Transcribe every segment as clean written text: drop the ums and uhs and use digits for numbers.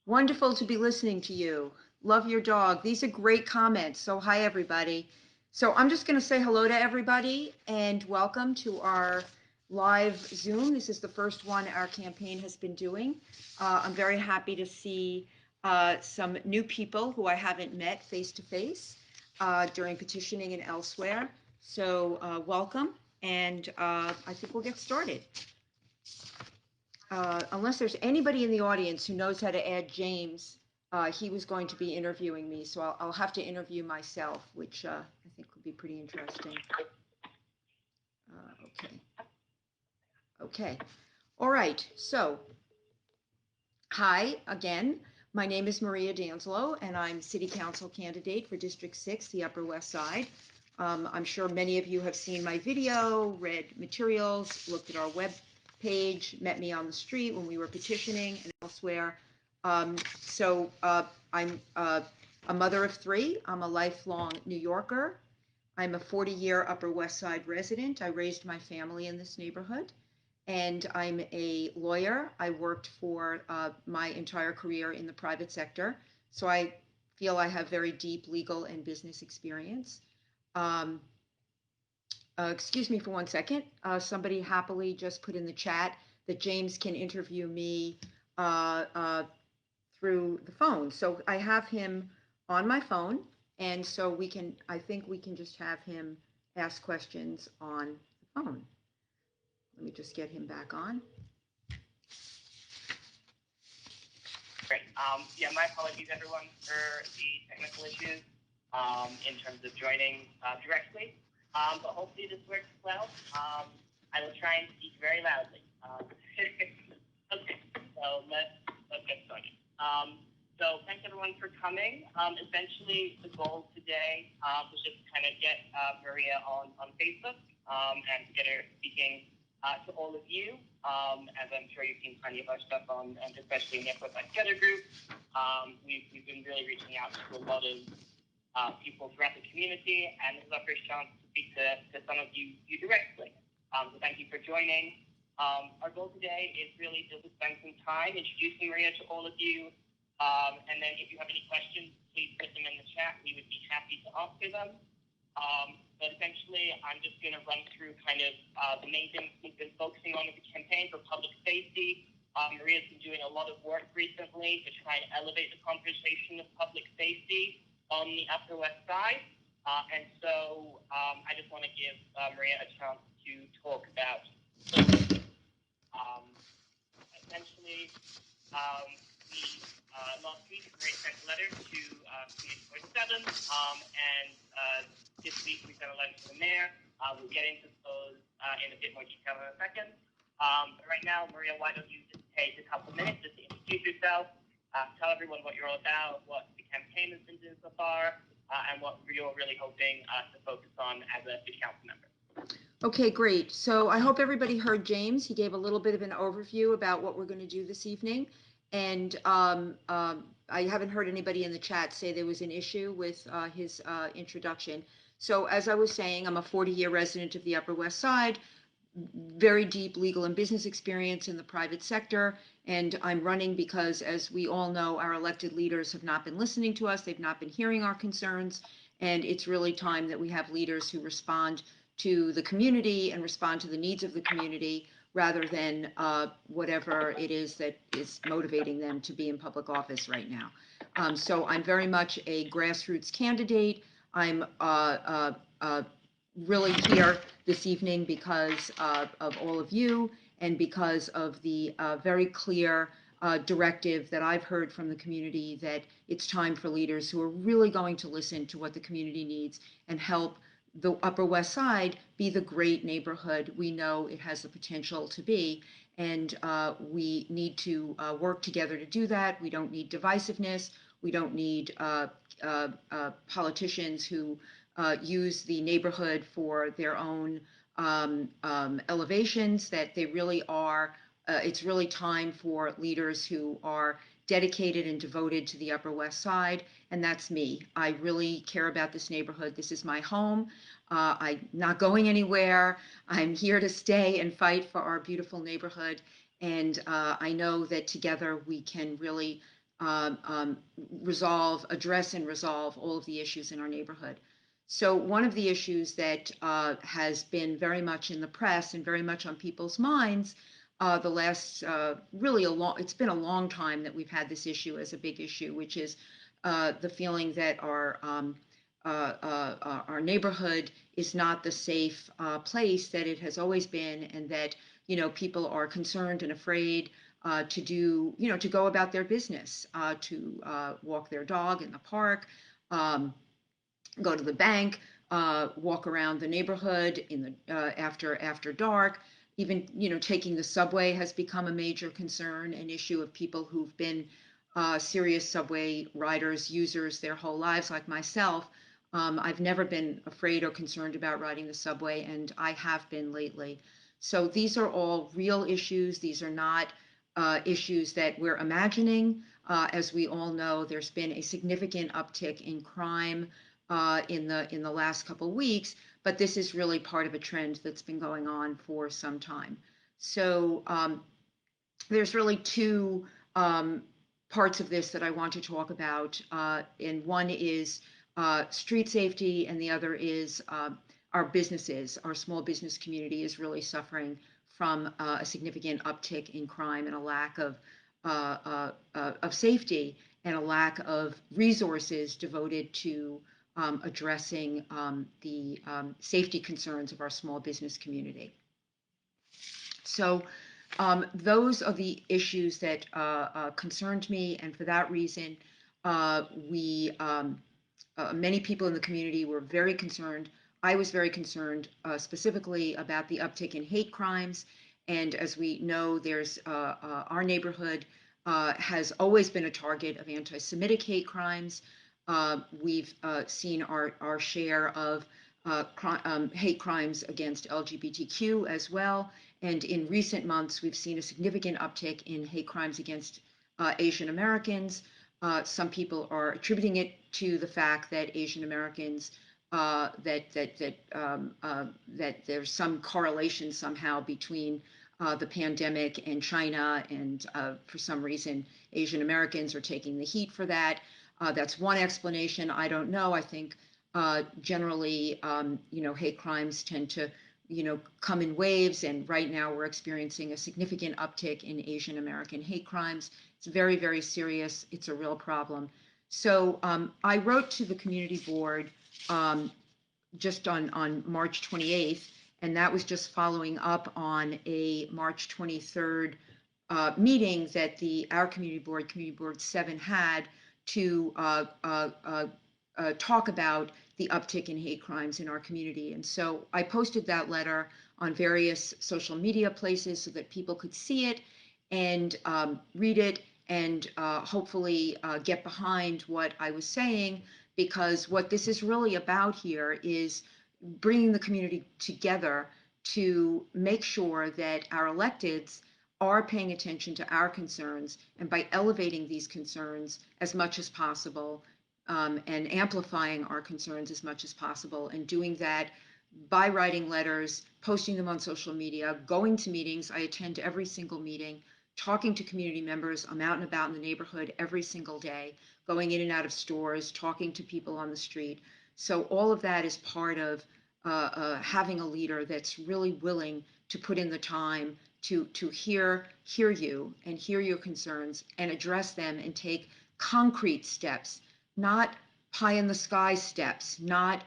Wonderful to be listening to you. Love your dog. These are great comments. So hi, everybody. So I'm just going to say hello to everybody and welcome to our live Zoom. This is the first one our campaign has been doing. I'm very happy to see some new people who I haven't met face to face during petitioning and elsewhere. So welcome, and I think we'll get started. Unless there's anybody in the audience who knows how to add James, he was going to be interviewing me, so I'll have to interview myself, which I think would be pretty interesting. Okay. All right. So, hi again. My name is Maria Danzilo, and I'm City Council candidate for District 6, the Upper West Side. I'm sure many of you have seen my video, read materials, looked at our web page, met me on the street when we were petitioning and elsewhere. I'm a mother of 3. I'm a lifelong New Yorker. I'm a 40-year Upper West Side resident. I raised my family in this neighborhood. And I'm a lawyer. I worked for my entire career in the private sector. So I feel I have very deep legal and business experience. Excuse me for 1 second. Somebody happily just put in the chat that James can interview me through the phone. So I have him on my phone, and so I think we can just have him ask questions on the phone. Let me just get him back on. Great. Yeah, my apologies, everyone, for the technical issues in terms of joining directly. But hopefully this works well. I will try and speak very loudly. Okay, so let's get started. So thanks everyone for coming. Essentially, the goal today was just to kind of get Maria on Facebook and get her speaking to all of you. As I'm sure you've seen plenty of our stuff on, and especially in the Upper West Together group. We've been really reaching out to a lot of people throughout the community, and this is our first chance to speak to some of you directly. So thank you for joining. Our goal today is really just to spend some time introducing Maria to all of you. And then if you have any questions, please put them in the chat. We would be happy to answer them. But essentially, I'm just going to run through kind of the main things we've been focusing on in the campaign for public safety. Maria's been doing a lot of work recently to try and elevate the conversation of public safety on the Upper West Side. And so I just want to give Maria a chance to talk about essentially last week, Maria sent a letter to Community 47, and this week we sent a letter to the mayor. We'll get into those in a bit more detail in a second. But right now, Maria, why don't you just take a couple minutes just to introduce yourself, tell everyone what you're all about, what the campaign has been doing so far, and what you're really hoping to focus on as a city council member. Okay, great. So I hope everybody heard James. He gave a little bit of an overview about what we're going to do this evening. And I haven't heard anybody in the chat say there was an issue with his introduction. So as I was saying, I'm a 40-year resident of the Upper West Side, very deep legal and business experience in the private sector. And I'm running because, as we all know, our elected leaders have not been listening to us. They've not been hearing our concerns. And it's really time that we have leaders who respond to the community and respond to the needs of the community, rather than whatever it is that is motivating them to be in public office right now. So I'm very much a grassroots candidate. I'm really here this evening because of all of you, and because of the very clear directive that I've heard from the community that it's time for leaders who are really going to listen to what the community needs and help the Upper West Side be the great neighborhood we know it has the potential to be. And we need to work together to do that. We don't need divisiveness. We don't need politicians who use the neighborhood for their own elevations, that they really are. It's really time for leaders who are dedicated and devoted to the Upper West Side, and that's me. I really care about this neighborhood. This is my home. I'm not going anywhere. I'm here to stay and fight for our beautiful neighborhood, and I know that together we can really address and resolve all of the issues in our neighborhood. So one of the issues that has been very much in the press and very much on people's minds the last really it's been a long time that we've had this issue as a big issue, which is the feeling that our neighborhood is not the safe place that it has always been, and that people are concerned and afraid to go about their business, to walk their dog in the park, go to the bank, walk around the neighborhood in the after dark. Even taking the subway has become a major concern, an issue of people who've been serious subway riders, users their whole lives, like myself. I've never been afraid or concerned about riding the subway, and I have been lately. So these are all real issues. These are not issues that we're imagining. As we all know, there's been a significant uptick in crime in the last couple of weeks, but this is really part of a trend that's been going on for some time. So there's really two parts of this that I want to talk about, and one is street safety, and the other is our businesses. Our small business community is really suffering from a significant uptick in crime and a lack of safety, and a lack of resources devoted to addressing the safety concerns of our small business community. So those are the issues that concerned me, and for that reason, many people in the community were very concerned. I was very concerned specifically about the uptick in hate crimes. And as we know, our neighborhood has always been a target of anti-Semitic hate crimes. We've seen our share of hate crimes against LGBTQ as well. And in recent months, we've seen a significant uptick in hate crimes against Asian Americans. Some people are attributing it to the fact that Asian Americans that there's some correlation somehow between the pandemic and China, and for some reason Asian Americans are taking the heat for that. That's one explanation. I don't know. I think generally, hate crimes tend to, come in waves, and right now we're experiencing a significant uptick in Asian American hate crimes. It's very, very serious. It's a real problem. So I wrote to the community board just on March 28th, and that was just following up on a March 23rd meeting that our Community Board 7, had to talk about the uptick in hate crimes in our community. And so I posted that letter on various social media places so that people could see it and read it, and hopefully get behind what I was saying, because what this is really about here is bringing the community together to make sure that our electeds are paying attention to our concerns, and by elevating these concerns as much as possible, and amplifying our concerns as much as possible, and doing that by writing letters, posting them on social media, going to meetings. I attend every single meeting, talking to community members. I'm out and about in the neighborhood every single day, going in and out of stores, talking to people on the street. So all of that is part of having a leader that's really willing to put in the time to hear you and hear your concerns and address them and take concrete steps, not pie in the sky steps, not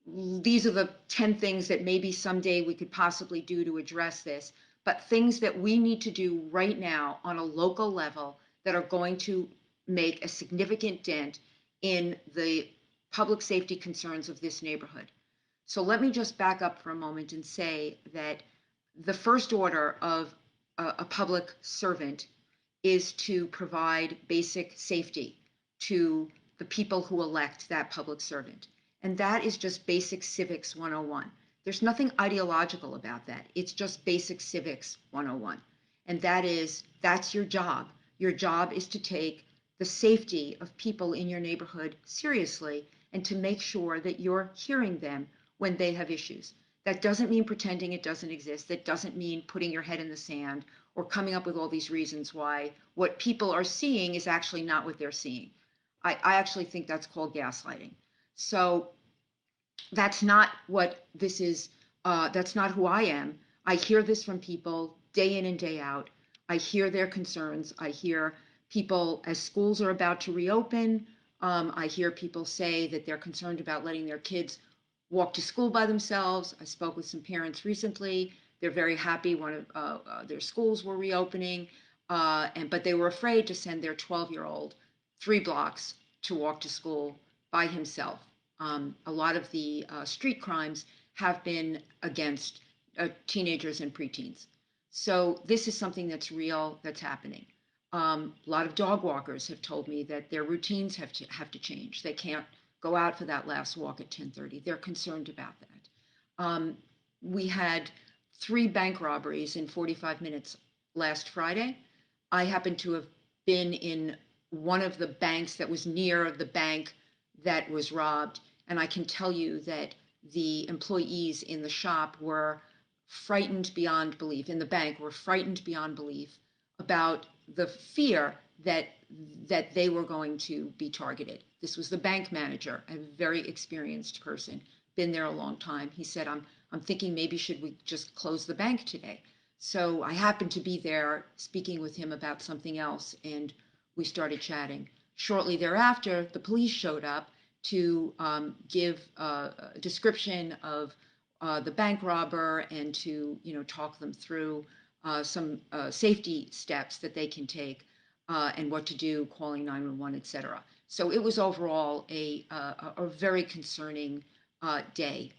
these are the 10 things that maybe someday we could possibly do to address this, but things that we need to do right now on a local level that are going to make a significant dent in the public safety concerns of this neighborhood. So let me just back up for a moment and say that the first order of a public servant is to provide basic safety to the people who elect that public servant. And that is just basic civics 101. There's nothing ideological about that. It's just basic civics 101. And that's your job. Your job is to take the safety of people in your neighborhood seriously, and to make sure that you're hearing them when they have issues. That doesn't mean pretending it doesn't exist. That doesn't mean putting your head in the sand or coming up with all these reasons why what people are seeing is actually not what they're seeing. I actually think that's called gaslighting. So that's not what this is. That's not who I am. I hear this from people day in and day out. I hear their concerns. I hear people, as schools are about to reopen, I hear people say that they're concerned about letting their kids walk to school by themselves. I spoke with some parents recently. They're very happy one of their schools were reopening, but they were afraid to send their 12-year-old 3 blocks to walk to school by himself. A lot of the street crimes have been against teenagers and preteens. So this is something that's real, that's happening. A lot of dog walkers have told me that their routines have to change. They can't go out for that last walk at 10:30. They're concerned about that. We had 3 bank robberies in 45 minutes last Friday. I happen to have been in one of the banks that was near the bank that was robbed. And I can tell you that the employees in the shop were frightened beyond belief, in the bank were frightened beyond belief about the fear that they were going to be targeted. This was the bank manager, a very experienced person, been there a long time. He said, I'm thinking maybe should we just close the bank today? So I happened to be there speaking with him about something else, and we started chatting. Shortly thereafter, the police showed up to give a description of the bank robber and to talk them through some safety steps that they can take and what to do, calling 911, etc. So it was overall a very concerning day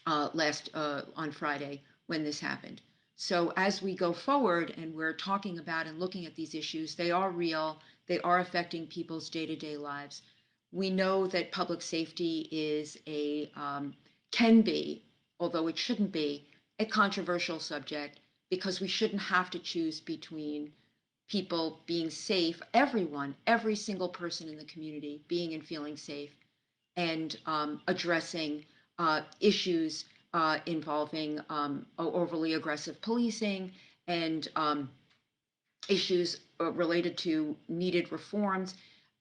on Friday when this happened. So as we go forward and we're talking about and looking at these issues, they are real. They are affecting people's day-to-day lives. We know that public safety is can be, although it shouldn't be, a controversial subject because we shouldn't have to choose between people being safe, everyone, every single person in the community being and feeling safe, and addressing issues involving overly aggressive policing and issues related to needed reforms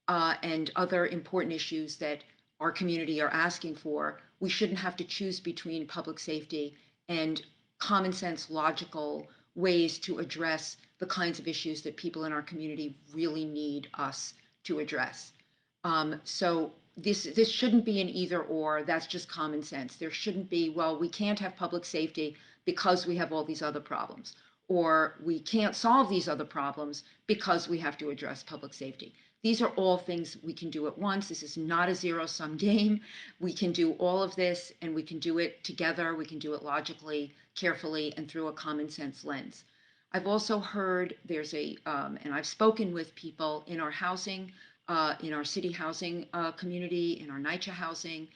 and other important issues that our community are asking for. We shouldn't have to choose between public safety and common sense, logical ways to address the kinds of issues that people in our community really need us to address. So this shouldn't be an either or. That's just common sense. There shouldn't be, well, we can't have public safety because we have all these other problems, or we can't solve these other problems because we have to address public safety. These are all things we can do at once. This is not a zero-sum game. We can do all of this, and we can do it together. We can do it logically, carefully, and through a common sense lens. I've also heard and I've spoken with people in our housing, in our city housing community, in our NYCHA housing.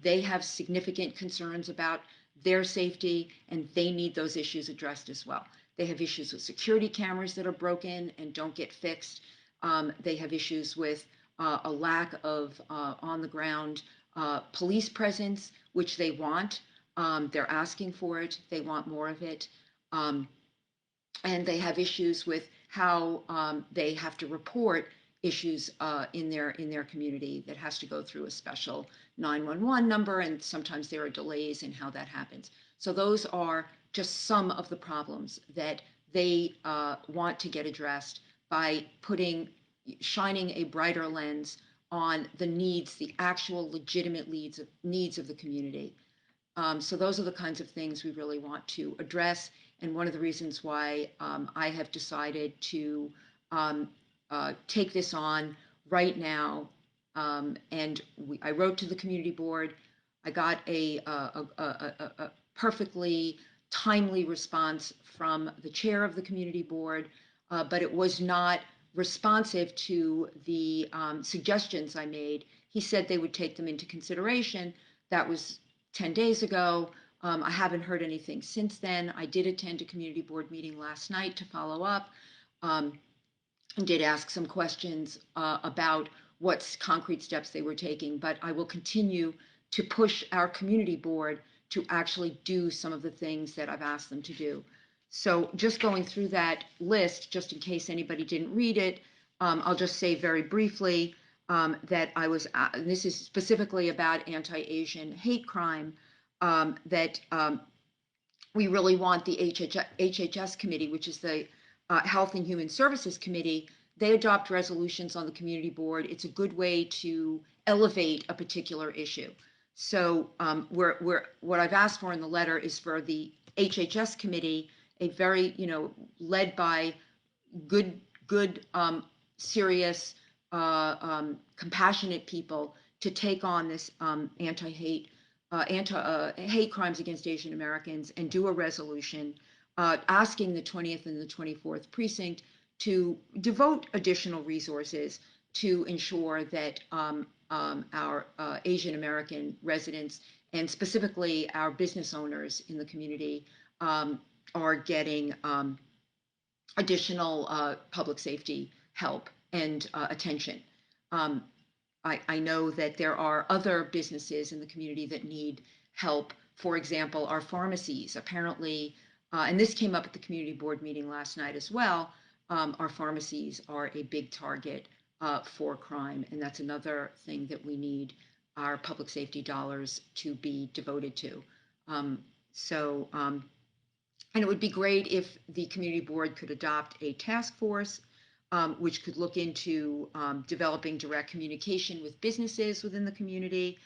They have significant concerns about their safety, and they need those issues addressed as well. They have issues with security cameras that are broken and don't get fixed. They have issues with a lack of on-the-ground police presence, which they want. They're asking for it. They want more of it. And they have issues with how they have to report issues in their community that has to go through a special 911 number, and sometimes there are delays in how that happens. So those are just some of the problems that they want to get addressed by shining a brighter lens on the needs, the actual legitimate needs of the community. So those are the kinds of things we really want to address. And one of the reasons why I have decided to take this on right now. I wrote to the community board. I got a perfectly timely response from the chair of the community board, but it was not responsive to the suggestions I made. He said they would take them into consideration. That was 10 days ago. I haven't heard anything since then. I did attend a community board meeting last night to follow up, and did ask some questions about what concrete steps they were taking, but I will continue to push our community board to actually do some of the things that I've asked them to do. So just going through that list, just in case anybody didn't read it, I'll just say very briefly that I was, this is specifically about anti-Asian hate crime, that we really want the HHS committee, which is the Health and Human Services Committee. They adopt resolutions on the community board. It's a good way to elevate a particular issue. So what I've asked for in the letter is for the HHS committee, a very, led by good, serious, compassionate people to take on this anti-hate hate crimes against Asian Americans and do a resolution asking the 20th and the 24th precinct to devote additional resources to ensure that our Asian American residents and specifically our business owners in the community are getting additional public safety help and attention. I know that there are other businesses in the community that need help. For example, our pharmacies. Apparently, and this came up at the community board meeting last night as well, our pharmacies are a big target for crime, and that's another thing that we need our public safety dollars to be devoted to. And it would be great if the community board could adopt a task force which could look into developing direct communication with businesses within the community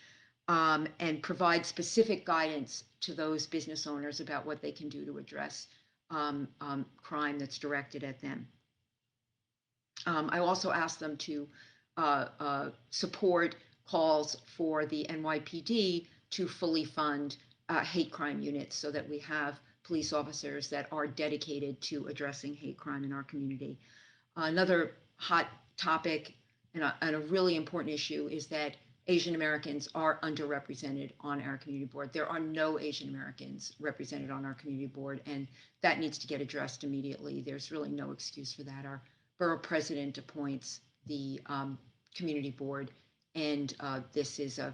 and provide specific guidance to those business owners about what they can do to address crime that's directed at them. I also asked them to support calls for the NYPD to fully fund hate crime units so that we have police officers that are dedicated to addressing hate crime in our community. Another hot topic and a really important issue is that Asian Americans are underrepresented on our community board. There are no Asian Americans represented on our community board, and that needs to get addressed immediately. There's really no excuse for that. Our borough president appoints the community board, and this is an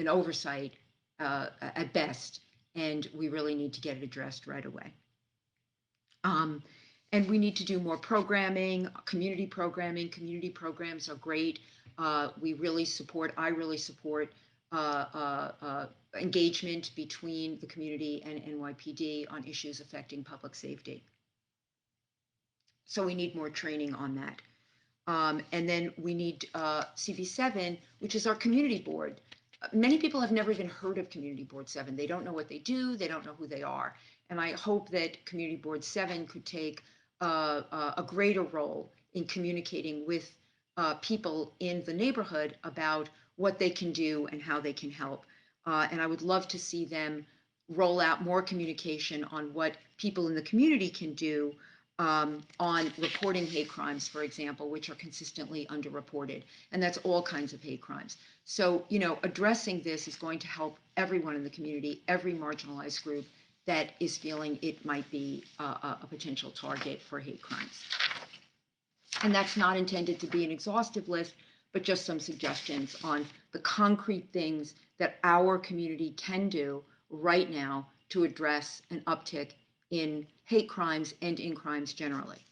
oversight at best, and we really need to get it addressed right away. And we need to do more programming, community programming. Community programs are great. I really support engagement between the community and NYPD on issues affecting public safety. So we need more training on that. And then we need CV7, which is our community board. Many people have never even heard of Community Board 7. They don't know what they do. They don't know who they are. And I hope that Community Board 7 could take a greater role in communicating with people in the neighborhood about what they can do and how they can help. And I would love to see them roll out more communication on what people in the community can do on reporting hate crimes, for example, which are consistently underreported. And that's all kinds of hate crimes. So, addressing this is going to help everyone in the community, every marginalized group that is feeling it might be a potential target for hate crimes. And that's not intended to be an exhaustive list, but just some suggestions on the concrete things that our community can do right now to address an uptick in hate crimes and in crimes generally.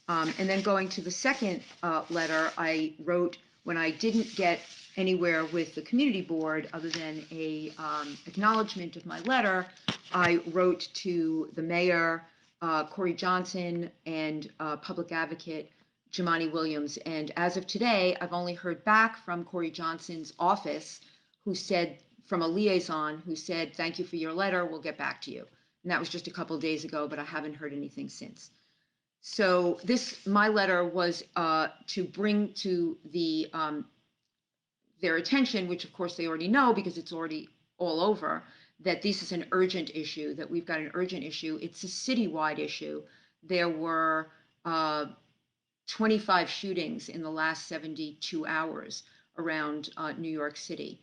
And then going to the second letter, I wrote when I didn't get anywhere with the community board other than a acknowledgement of my letter, I wrote to the mayor, Corey Johnson, and public advocate Jimani Williams. And as of today, I've only heard back from Corey Johnson's office, who said, from a liaison, who said, thank you for your letter, we'll get back to you. And that was just a couple of days ago, but I haven't heard anything since. So my letter was to bring to their attention, which of course they already know because it's already all over, that this is an urgent issue, that we've got an urgent issue. It's a citywide issue. There were 25 shootings in the last 72 hours around New York City.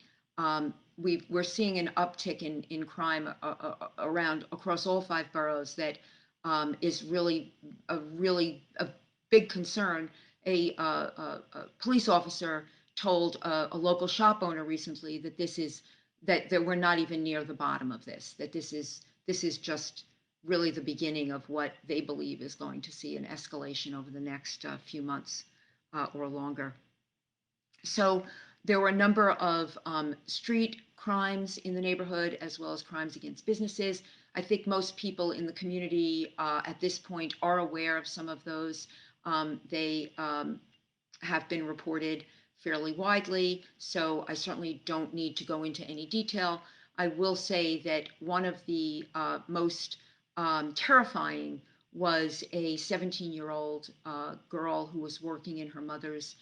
We're seeing an uptick in crime across all 5 boroughs that is really a big concern. A police officer told a local shop owner recently that that we're not even near the bottom of this, that this is this is just really the beginning of what they believe is going to see an escalation over the next few months or longer. So there were a number of street crimes in the neighborhood as well as crimes against businesses. I think most people in the community at this point are aware of some of those. They have been reported fairly widely, so I certainly don't need to go into any detail. I will say that one of the most terrifying was a 17-year-old girl who was working in her mother's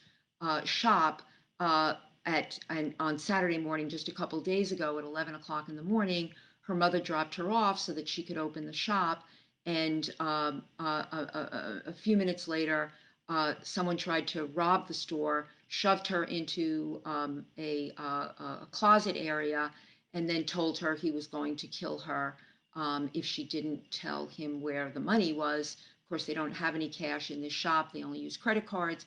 shop on Saturday morning, just a couple days ago at 11 o'clock in the morning. Her mother dropped her off so that she could open the shop, and a few minutes later, someone tried to rob the store, shoved her into a closet area, and then told her he was going to kill her if she didn't tell him where the money was. Of course, they don't have any cash in this shop. They only use credit cards.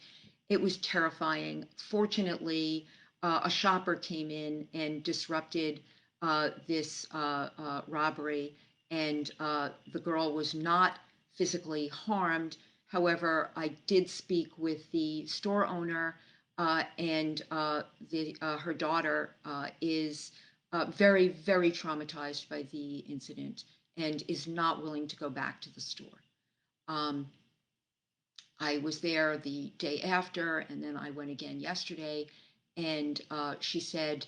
It was terrifying. Fortunately, a shopper came in and disrupted this robbery, and the girl was not physically harmed. However, I did speak with the store owner, and her daughter is very, very traumatized by the incident and is not willing to go back to the store. I was there the day after, and then I went again yesterday, and she said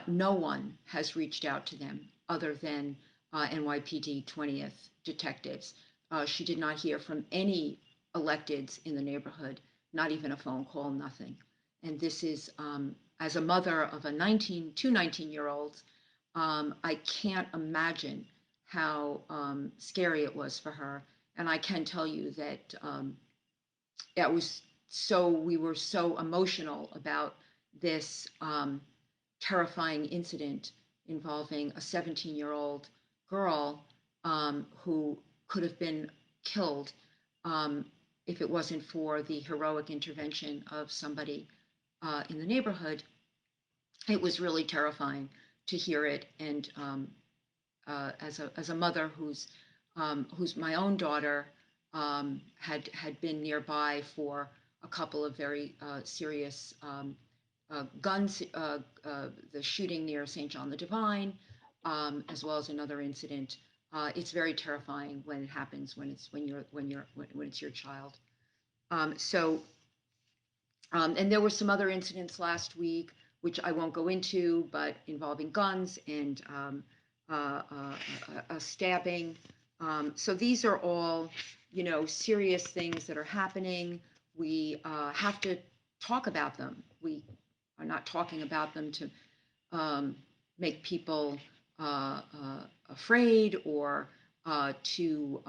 no one has reached out to them other than NYPD 20th detectives. She did not hear from any electeds in the neighborhood, not even a phone call, nothing. And this is, as a mother of two 19-year-olds, I can't imagine how scary it was for her. And I can tell you that we were so emotional about this terrifying incident involving a 17-year-old girl who could have been killed if it wasn't for the heroic intervention of somebody in the neighborhood. It was really terrifying to hear it, and as a mother who's my own daughter had been nearby for a couple of very serious guns, the shooting near St. John the Divine, as well as another incident. It's very terrifying when it happens when it's your child. And there were some other incidents last week, which I won't go into, but involving guns and a stabbing. So these are all, serious things that are happening. We have to talk about them. We are not talking about them to make people afraid or to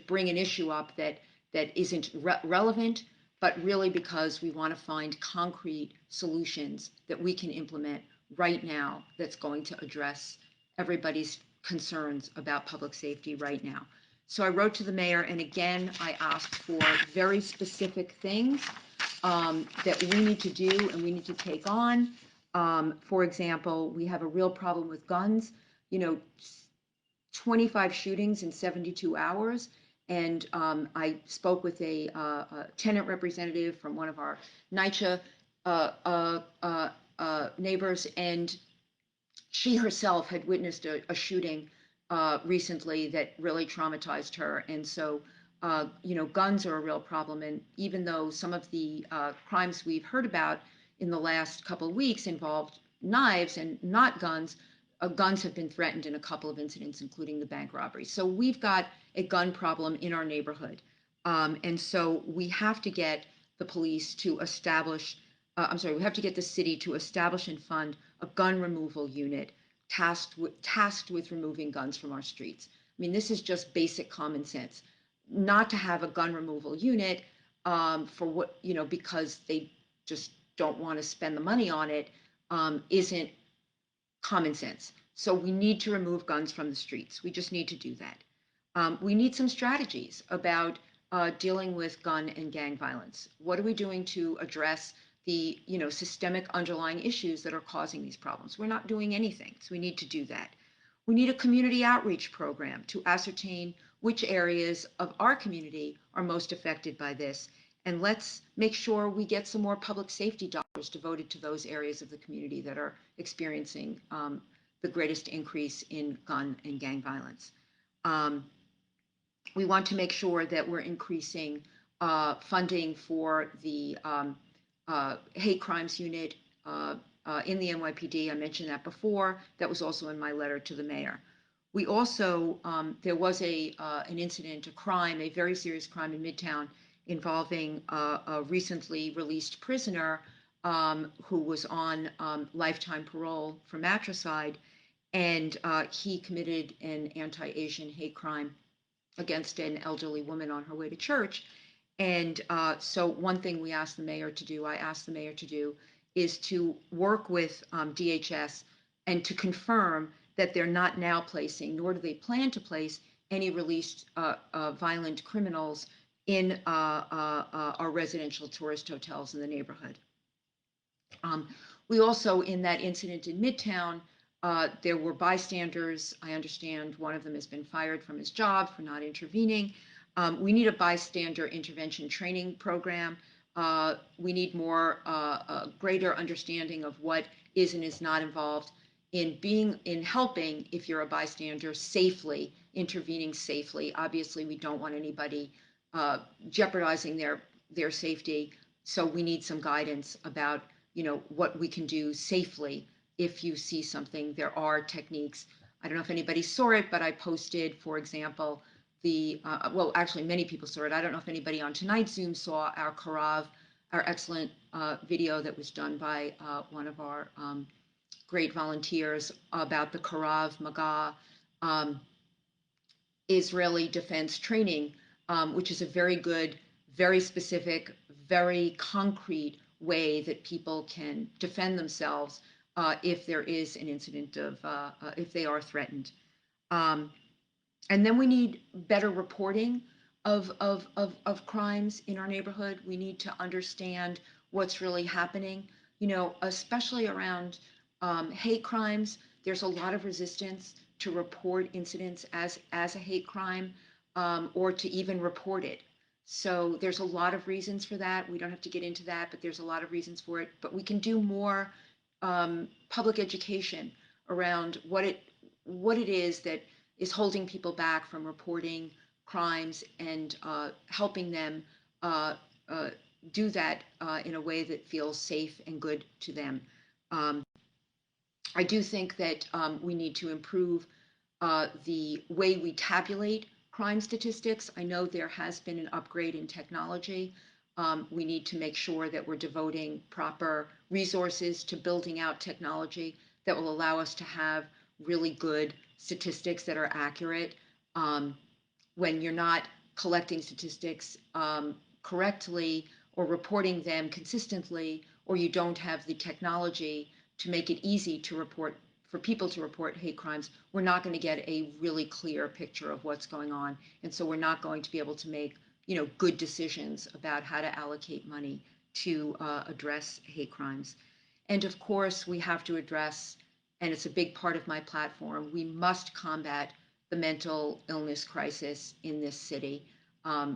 bring an issue up that isn't relevant, but really because we want to find concrete solutions that we can implement right now that's going to address everybody's concerns about public safety right now. So I wrote to the mayor, and again, I asked for very specific things that we need to do and we need to take on. For example, we have a real problem with guns. 25 shootings in 72 hours. And I spoke with a tenant representative from one of our NYCHA neighbors, and she herself had witnessed a shooting recently that really traumatized her. And so, guns are a real problem. And even though some of the crimes we've heard about in the last couple of weeks involved knives and not guns, guns have been threatened in a couple of incidents, including the bank robbery. So we've got a gun problem in our neighborhood. And so we have to get the police to establish, we have to get the city to establish and fund a gun removal unit tasked with removing guns from our streets. I mean, this is just basic common sense. Not to have a gun removal unit because they just don't want to spend the money on it isn't common sense. So we need to remove guns from the streets. We just need to do that. We need some strategies about dealing with gun and gang violence. What are we doing to address the, systemic underlying issues that are causing these problems. We're not doing anything, so we need to do that. We need a community outreach program to ascertain which areas of our community are most affected by this. And let's make sure we get some more public safety dollars devoted to those areas of the community that are experiencing the greatest increase in gun and gang violence. Um, we want to make sure that we're increasing funding for the hate crimes unit in the NYPD. I mentioned that before. That was also in my letter to the mayor. We also, there was an incident, a crime, a very serious crime in Midtown involving a recently released prisoner who was on lifetime parole for matricide, and he committed an anti-Asian hate crime against an elderly woman on her way to church. And so one thing we asked the mayor to do, I asked the mayor to do, is to work with DHS and to confirm that they're not now placing, nor do they plan to place, any released violent criminals in our residential tourist hotels in the neighborhood. We also, in that incident in Midtown, there were bystanders. I understand one of them has been fired from his job for not intervening. We need a bystander intervention training program. We need more, greater understanding of what is and is not involved in helping, if you're a bystander, safely, intervening safely. Obviously, we don't want anybody jeopardizing their safety. So we need some guidance about, what we can do safely if you see something. There are techniques. I don't know if anybody saw it, but I posted, for example, well, actually, many people saw it. I don't know if anybody on tonight's Zoom saw our Karav, our excellent video that was done by one of our great volunteers about the Karav Maga Israeli defense training, which is a very good, very specific, very concrete way that people can defend themselves if there is an incident if they are threatened. Um, and then we need better reporting of crimes in our neighborhood. We need to understand what's really happening, especially around hate crimes. There's a lot of resistance to report incidents as a hate crime, or to even report it. So there's a lot of reasons for that. We don't have to get into that, but there's a lot of reasons for it. But we can do more public education around what it is that is holding people back from reporting crimes, and helping them do that in a way that feels safe and good to them. Um, I do think that we need to improve the way we tabulate crime statistics. I know there has been an upgrade in technology. We need to make sure that we're devoting proper resources to building out technology that will allow us to have really good statistics that are accurate. When you're not collecting statistics correctly, or reporting them consistently, or you don't have the technology to make it easy to report, for people to report hate crimes, we're not going to get a really clear picture of what's going on. And so we're not going to be able to make, good decisions about how to allocate money to address hate crimes. And of course, we have to address, and it's a big part of my platform, we must combat the mental illness crisis in this city.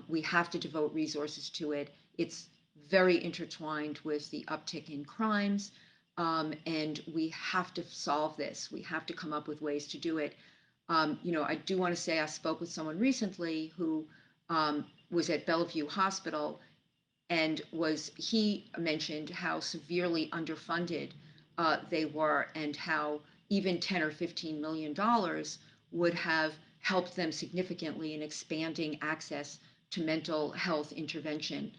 We have to devote resources to it. It's very intertwined with the uptick in crimes, and we have to solve this. We have to come up with ways to do it. I do want to say I spoke with someone recently who was at Bellevue Hospital, and he mentioned how severely underfunded they were, and how even 10 or 15 million dollars would have helped them significantly in expanding access to mental health intervention.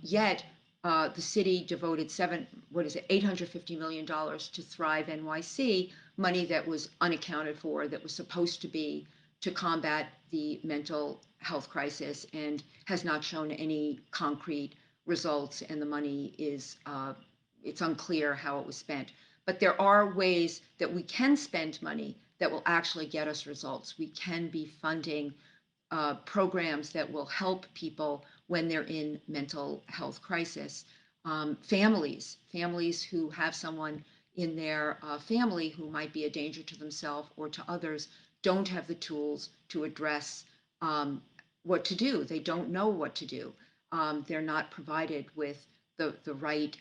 Yet the city devoted $850 million to Thrive NYC, money that was unaccounted for, that was supposed to be to combat the mental health crisis, and has not shown any concrete results. And the money it's unclear how it was spent. But there are ways that we can spend money that will actually get us results. We can be funding programs that will help people when they're in mental health crisis. families who have someone in their family who might be a danger to themselves or to others don't have the tools to address what to do. They don't know what to do. They're not provided with the right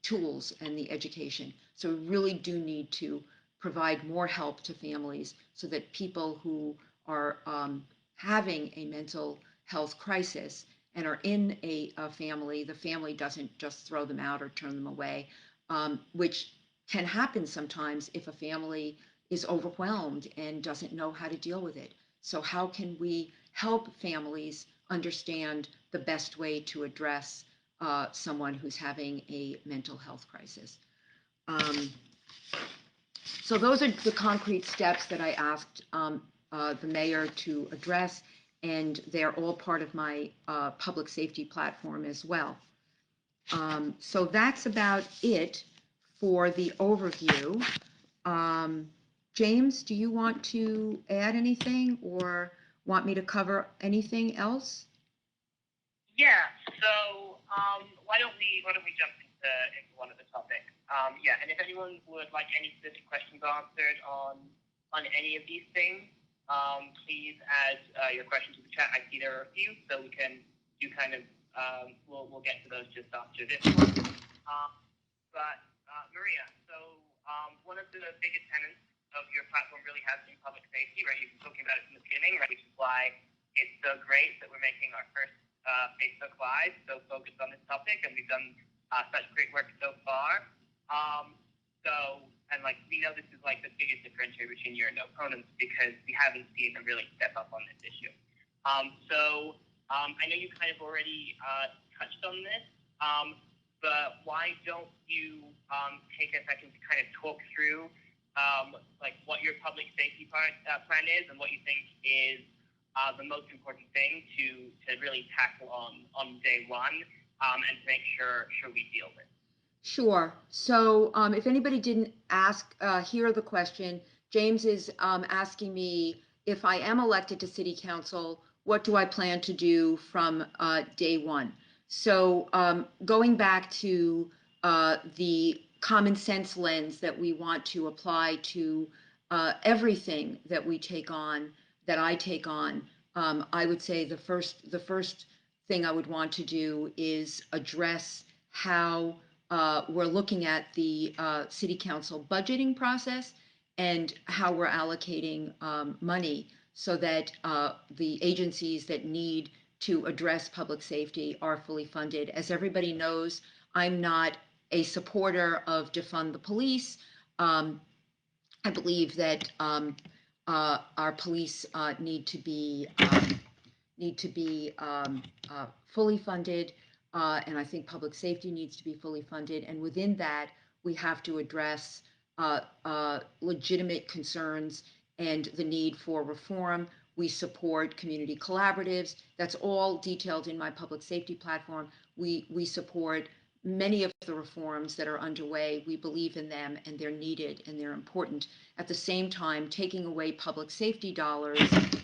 tools and the education. So we really do need to provide more help to families so that people who are having a mental health crisis and are in a family, the family doesn't just throw them out or turn them away, which can happen sometimes if a family is overwhelmed and doesn't know how to deal with it. So, how can we help families understand the best way to address someone who's having a mental health crisis? Um, so those are the concrete steps that I asked the mayor to address, and they're all part of my public safety platform as well. So that's about it for the overview. James, do you want to add anything or want me to cover anything else? Yeah. So why don't we jump into one of the topics? Yeah. And if anyone would like any specific questions answered on any of these things, please add your questions to the chat. I see there are a few, so we can do kind of we'll get to those just after this one. But Maria, so one of the biggest tenets of your platform really has been public safety, right? You've been talking about it from the beginning, right? Which is why it's so great that we're making our first Facebook Live so focused on this topic, and we've done such great work so far. And like we know this is like the biggest differentiator between you and opponents because we haven't seen them really step up on this issue. I know you kind of already touched on this, but why don't you take a second to kind of talk through like what your public safety plan is and what you think is the most important thing to really tackle on day one and to make sure we deal with. Sure. So if anybody didn't hear the question, James is asking me if I am elected to city council, what do I plan to do from day one? So going back to the common sense lens that we want to apply to everything that we take on, that I take on, I would say the first thing I would want to do is address how we're looking at the city council budgeting process and how we're allocating money so that the agencies that need to address public safety are fully funded. As everybody knows, I'm not a supporter of defund the police. I believe that our police need to be fully funded, and I think public safety needs to be fully funded. And within that, we have to address legitimate concerns and the need for reform. We support community collaboratives. That's all detailed in my public safety platform. We support many of the reforms that are underway. We believe in them and they're needed and they're important. At the same time, taking away public safety dollars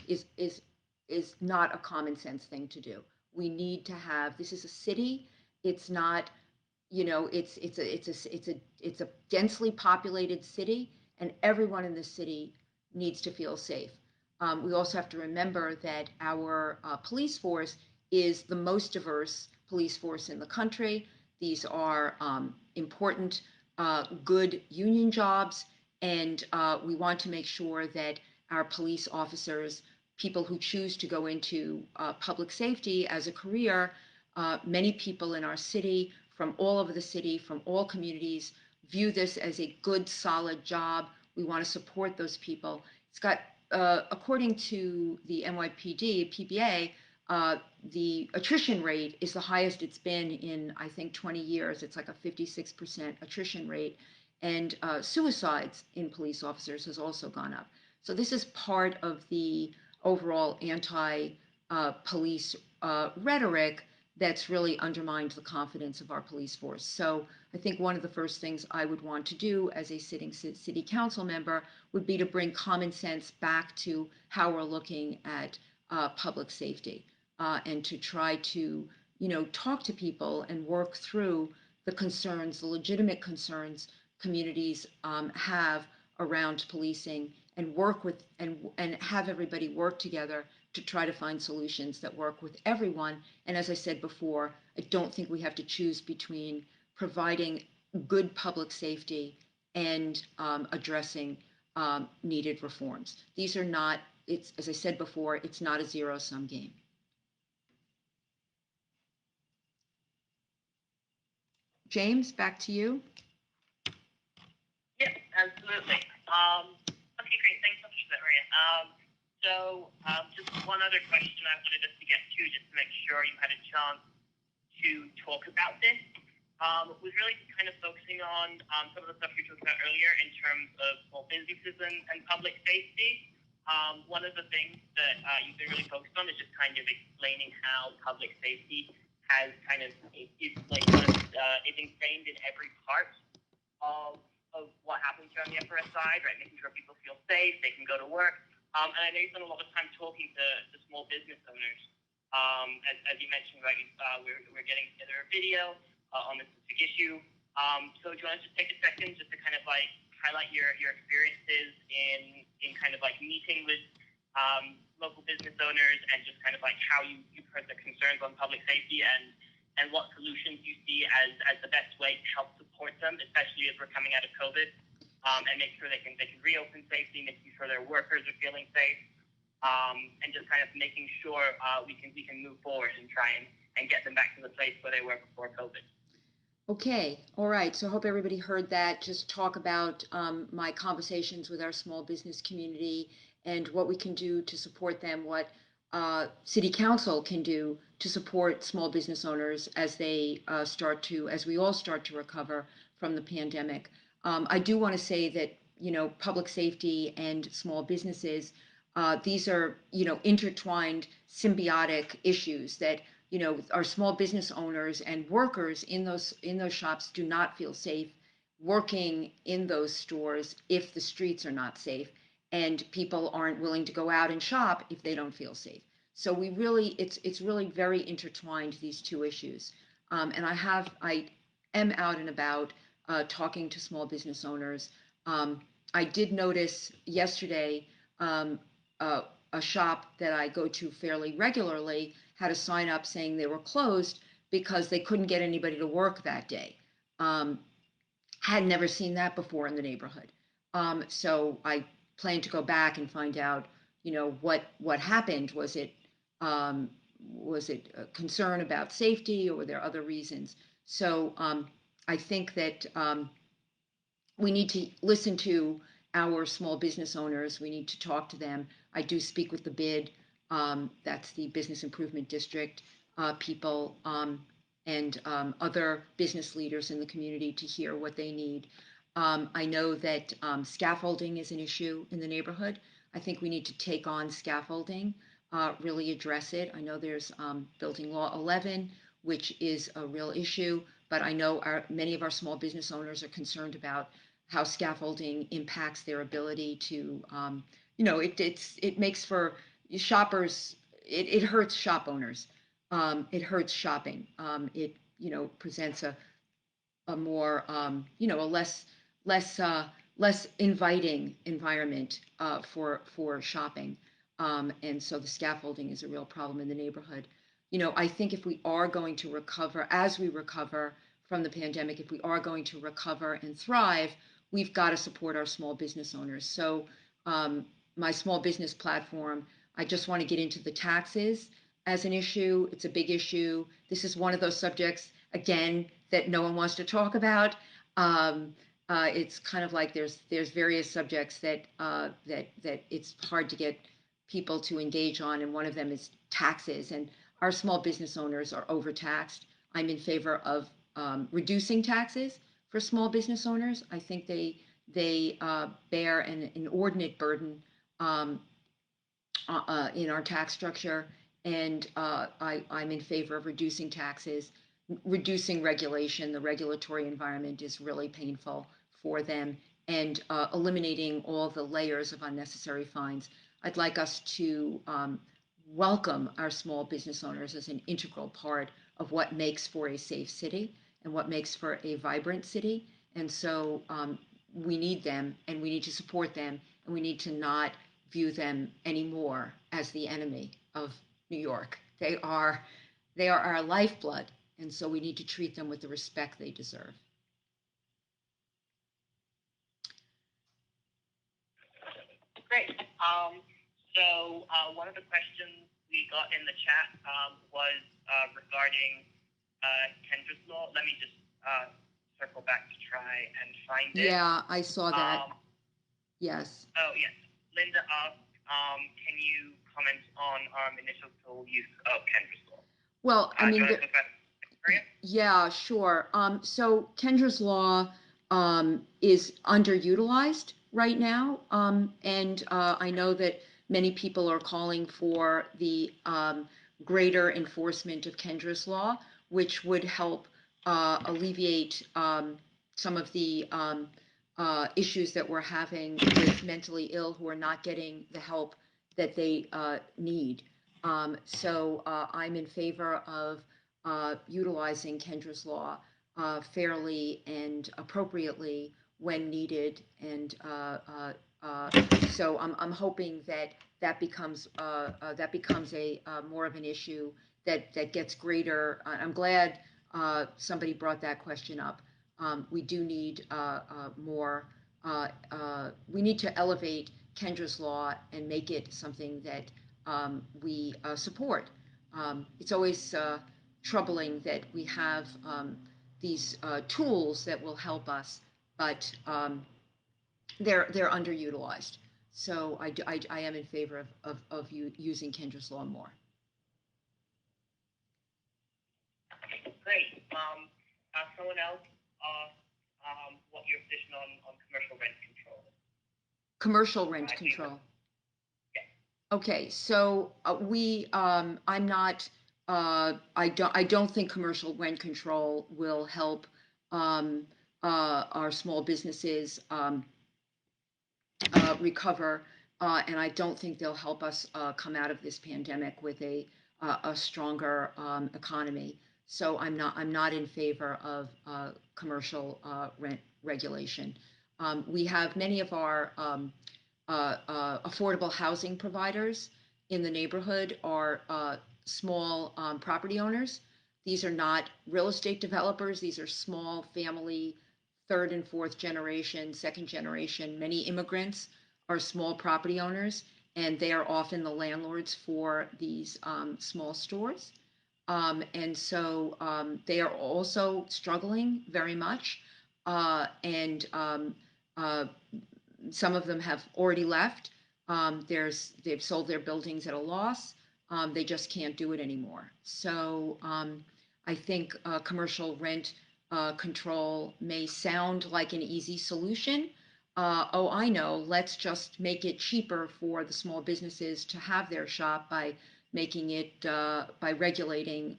is not a common sense thing to do. We need to have, this is a city. It's not, it's a densely populated city, and everyone in the city needs to feel safe. We also have to remember that our police force is the most diverse police force in the country. These are important, good union jobs, and we want to make sure that our police officers, people who choose to go into public safety as a career, many people in our city, from all over the city, from all communities, view this as a good, solid job. We want to support those people. It's got, according to the NYPD, PBA, the attrition rate is the highest it's been in, I think, 20 years. It's like a 56% attrition rate. And suicides in police officers has also gone up. So this is part of the overall anti-police rhetoric that's really undermined the confidence of our police force. So I think one of the first things I would want to do as a sitting city council member would be to bring common sense back to how we're looking at public safety and to try to talk to people and work through the concerns, the legitimate concerns communities have around policing, and work with and have everybody work together to try to find solutions that work with everyone. And as I said before, I don't think we have to choose between providing good public safety and addressing needed reforms. These are not, it's, as I said before, it's not a zero-sum game. James, back to you. Yeah, absolutely. Okay, great. Thanks so much for that, Maria. Just one other question I wanted us to get to, just to make sure you had a chance to talk about this, was really kind of focusing on some of the stuff you talked about earlier in terms of small businesses and public safety. One of the things that you've been really focused on is just kind of explaining how public safety has kind of is ingrained in every part of what happens here on the FRS side, right? Making sure people feel safe, they can go to work. And I know you spend a lot of time talking to small business owners. As you mentioned, right, we're getting together a video on this specific issue. So do you want to just take a second just to kind of like highlight your experiences in kind of like meeting with local business owners, and just kind of like how you've heard the concerns on public safety, and what solutions you see as the best way to help support them, especially as we're coming out of COVID, and make sure they can reopen safely, making sure their workers are feeling safe, and just kind of making sure we can move forward and try and get them back to the place where they were before COVID. Okay, all right. So I hope everybody heard that. Just talk about my conversations with our small business community and what we can do to support them, what City Council can do to support small business owners as they as we all start to recover from the pandemic. I do want to say that, public safety and small businesses, these are, intertwined, symbiotic issues that, our small business owners and workers in those shops do not feel safe working in those stores if the streets are not safe, and people aren't willing to go out and shop if they don't feel safe. So it's really very intertwined, these two issues. And I am out and about talking to small business owners. I did notice yesterday a shop that I go to fairly regularly had a sign up saying they were closed because they couldn't get anybody to work that day. Had never seen that before in the neighborhood. So I plan to go back and find out, what happened. Was it a concern about safety, or were there other reasons? So I think that we need to listen to our small business owners. We need to talk to them. I do speak with the BID, that's the Business Improvement District people, and other business leaders in the community to hear what they need. I know that scaffolding is an issue in the neighborhood. I think we need to take on scaffolding, really address it. I know there's Building Law 11, which is a real issue, but I know many of our small business owners are concerned about how scaffolding impacts their ability to, it makes for shoppers, it hurts shop owners. It hurts shopping. It, presents a more, a less inviting environment for shopping. And so the scaffolding is a real problem in the neighborhood. I think if we are going to recover, as we recover from the pandemic, if we are going to recover and thrive, we've got to support our small business owners. So my small business platform, I just want to get into the taxes as an issue. It's a big issue. This is one of those subjects, again, that no one wants to talk about. It's kind of like there's various subjects that it's hard to get people to engage on, and one of them is taxes. And our small business owners are overtaxed. I'm in favor of reducing taxes for small business owners. I think they bear an inordinate burden in our tax structure, and I'm in favor of reducing taxes, reducing regulation. The regulatory environment is really painful for them, and eliminating all the layers of unnecessary fines. I'd like us to welcome our small business owners as an integral part of what makes for a safe city and what makes for a vibrant city. And so we need them and we need to support them and we need to not view them anymore as the enemy of New York. They are our lifeblood, and so we need to treat them with the respect they deserve. Great. One of the questions we got in the chat was regarding Kendra's law. Let me just circle back to try and find it. Yeah, I saw that. Yes. Oh, yes. Linda asked, can you comment on municipal use of Kendra's law? Well, I mean, yeah, sure. So Kendra's law is underutilized right now, and I know that many people are calling for the greater enforcement of Kendra's law, which would help alleviate some of the issues that we're having with mentally ill who are not getting the help that they need. So I'm in favor of utilizing Kendra's law fairly and appropriately when needed, and so I'm hoping that becomes a more of an issue that gets greater. I'm glad somebody brought that question up. We do need more. We need to elevate Kendra's law and make it something that we support. It's always troubling that we have these tools that will help us, but they're underutilized. So I am in favor of using Kendra's law more. Great. Someone else asked what your position on commercial rent control is. Commercial rent control. Okay, so I'm not. I don't think commercial rent control will help our small businesses recover, and I don't think they'll help us come out of this pandemic with a stronger economy. So I'm not in favor of commercial rent regulation. We have many of our affordable housing providers in the neighborhood are small property owners. These are not real estate developers. These are small family, third and fourth generation, second generation. Many immigrants are small property owners, and they are often the landlords for these small stores. And so they are also struggling very much. And some of them have already left. They've sold their buildings at a loss. They just can't do it anymore. So I think commercial rent control may sound like an easy solution. Oh, I know, let's just make it cheaper for the small businesses to have their shop by making it, by regulating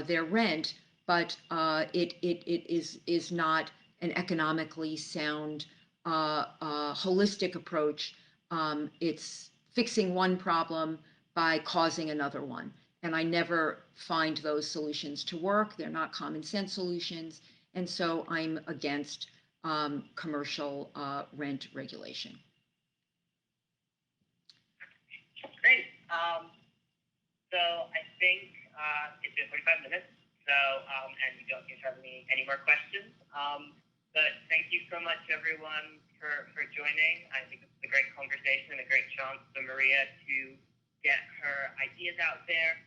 their rent, but it is not an economically sound, holistic approach. It's fixing one problem by causing another one. And I never find those solutions to work. They're not common sense solutions. And so I'm against commercial rent regulation. Great. So I think it's been 45 minutes. So, and we don't seem to have any more questions. But thank you so much, everyone, for joining. I think it's a great conversation, a great chance for Maria to get her ideas out there.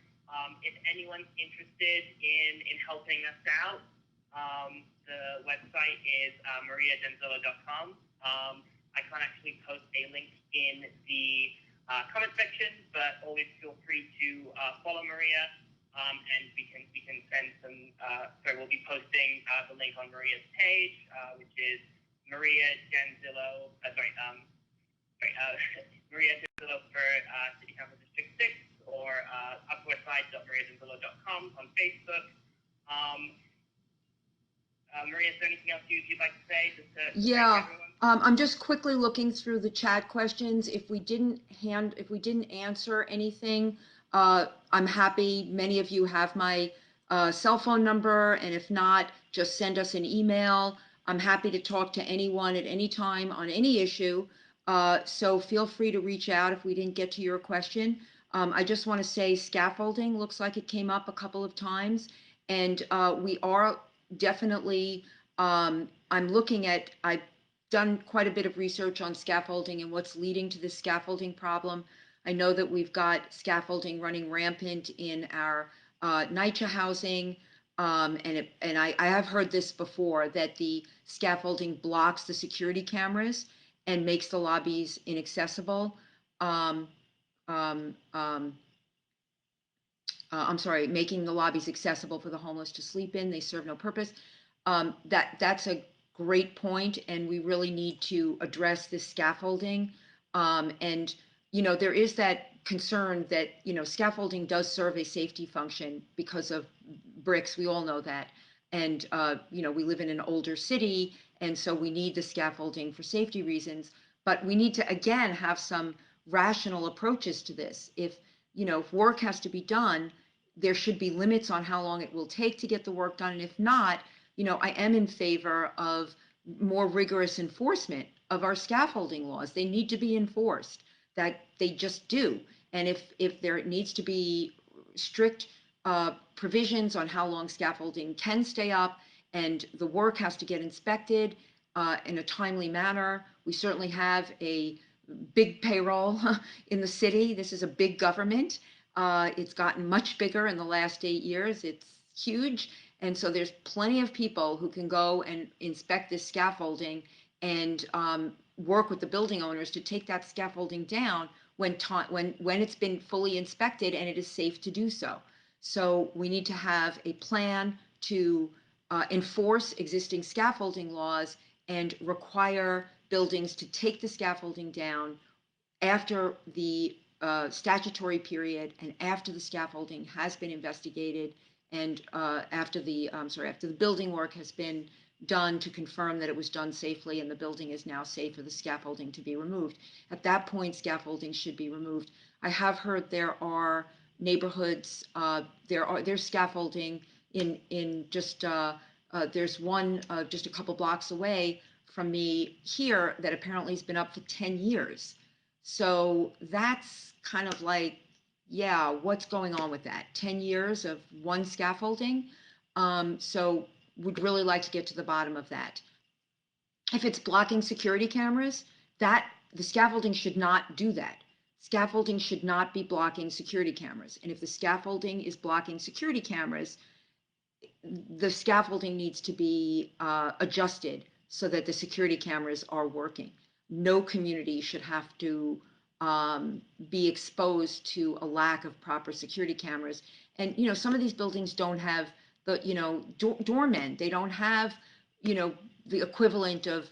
If anyone's interested in helping us out, the website is mariadanzilo.com. I can't actually post a link in the comment section, but always feel free to follow Maria, and we can send some. We'll be posting the link on Maria's page, which is Maria Danzilo. Maria Danzilo for City Council District 6, or upwestside.mariadanzilo.com on Facebook. Maria, is there anything else you'd like to say just to thank Yeah, everyone? I'm just quickly looking through the chat questions. If we didn't answer anything, I'm happy. Many of you have my cell phone number, and if not, just send us an email. I'm happy to talk to anyone at any time on any issue. So feel free to reach out if we didn't get to your question. I just want to say scaffolding looks like it came up a couple of times, and we are definitely I've done quite a bit of research on scaffolding and what's leading to this scaffolding problem. I know that we've got scaffolding running rampant in our NYCHA housing. I have heard this before, that the scaffolding blocks the security cameras and makes the lobbies inaccessible. Um, um, um, I'm sorry, making the lobbies accessible for the homeless to sleep in. They serve no purpose. That's a great point, and we really need to address this scaffolding. And there is that concern that scaffolding does serve a safety function because of bricks. We all know that, and we live in an older city, and so we need the scaffolding for safety reasons. But we need to again have some rational approaches to this. If work has to be done, there should be limits on how long it will take to get the work done. And if not, I am in favor of more rigorous enforcement of our scaffolding laws. They need to be enforced. That they just do. And if there needs to be strict provisions on how long scaffolding can stay up, and the work has to get inspected in a timely manner. We certainly have a big payroll in the city. This is a big government. It's gotten much bigger in the last 8 years. It's huge. And so there's plenty of people who can go and inspect this scaffolding and work with the building owners to take that scaffolding down when it's been fully inspected and it is safe to do so. So we need to have a plan to enforce existing scaffolding laws and require buildings to take the scaffolding down after the statutory period and after the scaffolding has been investigated and after the building work has been done to confirm that it was done safely and the building is now safe for the scaffolding to be removed. At that point, scaffolding should be removed. I have heard there are neighborhoods, there's scaffolding in just there's one just a couple blocks away from me here that apparently has been up for 10 years. So that's kind of like, yeah, what's going on with that? 10 years of one scaffolding. So would really like to get to the bottom of that. If it's blocking security cameras, that the scaffolding should not do that. Scaffolding should not be blocking security cameras. And if the scaffolding is blocking security cameras, the scaffolding needs to be adjusted so that the security cameras are working. No community should have to be exposed to a lack of proper security cameras. And some of these buildings don't have the doormen. They don't have the equivalent of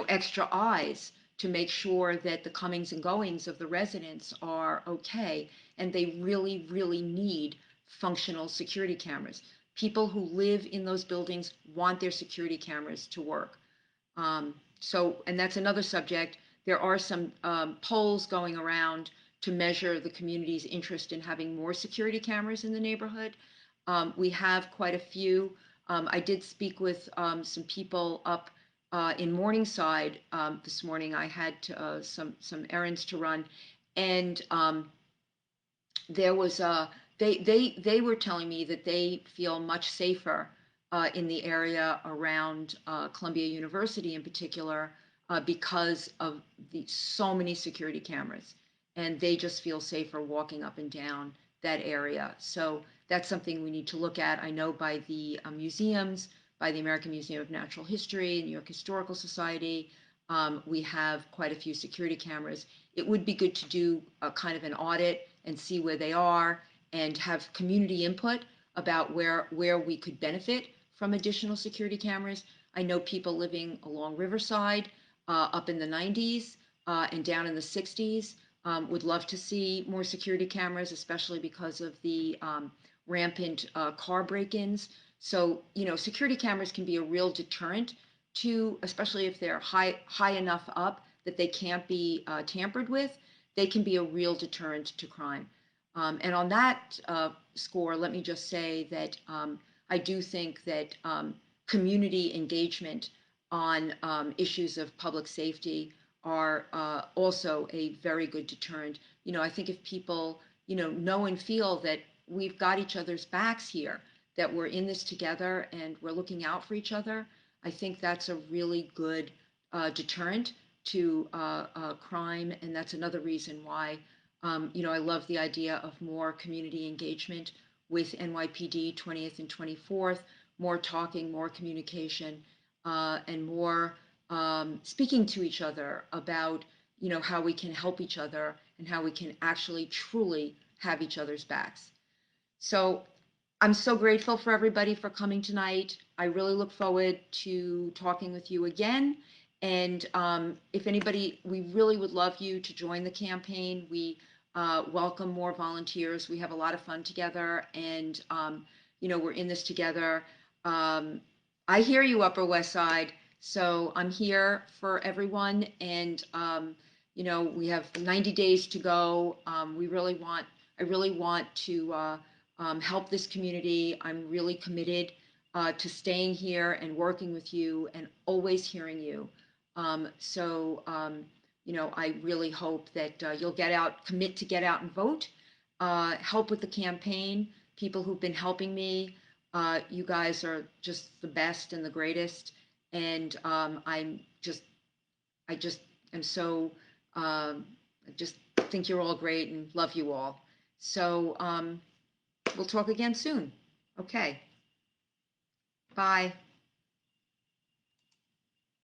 extra eyes to make sure that the comings and goings of the residents are okay. And they really, really need functional security cameras. People who live in those buildings want their security cameras to work. And that's another subject. There are some polls going around to measure the community's interest in having more security cameras in the neighborhood. We have quite a few. I did speak with some people up in Morningside this morning. I had some errands to run, and there was they were telling me that they feel much safer in the area around Columbia University in particular because of the so many security cameras, and they just feel safer walking up and down that area. So that's something we need to look at. I know by the museums, by the American Museum of Natural History, New York Historical Society, we have quite a few security cameras. It would be good to do a kind of an audit and see where they are and have community input about where we could benefit from additional security cameras. I know people living along Riverside up in the 90s and down in the 60s would love to see more security cameras, especially because of the rampant car break-ins. So, security cameras can be a real deterrent to, especially if they're high enough up that they can't be tampered with. They can be a real deterrent to crime. And on that score, let me just say that I do think that community engagement on issues of public safety are also a very good deterrent. I think if people, know and feel that we've got each other's backs here, that we're in this together and we're looking out for each other, I think that's a really good deterrent to crime. And that's another reason why, I love the idea of more community engagement with NYPD 20th and 24th, more talking, more communication, and more speaking to each other about, how we can help each other and how we can actually truly have each other's backs. So I'm so grateful for everybody for coming tonight. I really look forward to talking with you again. And if anybody, we really would love you to join the campaign. We welcome more volunteers. We have a lot of fun together, and we're in this together. I hear you, Upper West Side. So I'm here for everyone, and we have 90 days to go. I really want to help this community. I'm really committed to staying here and working with you and always hearing you. I really hope that you'll commit to get out and vote, help with the campaign. People who've been helping me, you guys are just the best and the greatest. And I just am so, I just think you're all great and love you all. So we'll talk again soon. Okay. Bye.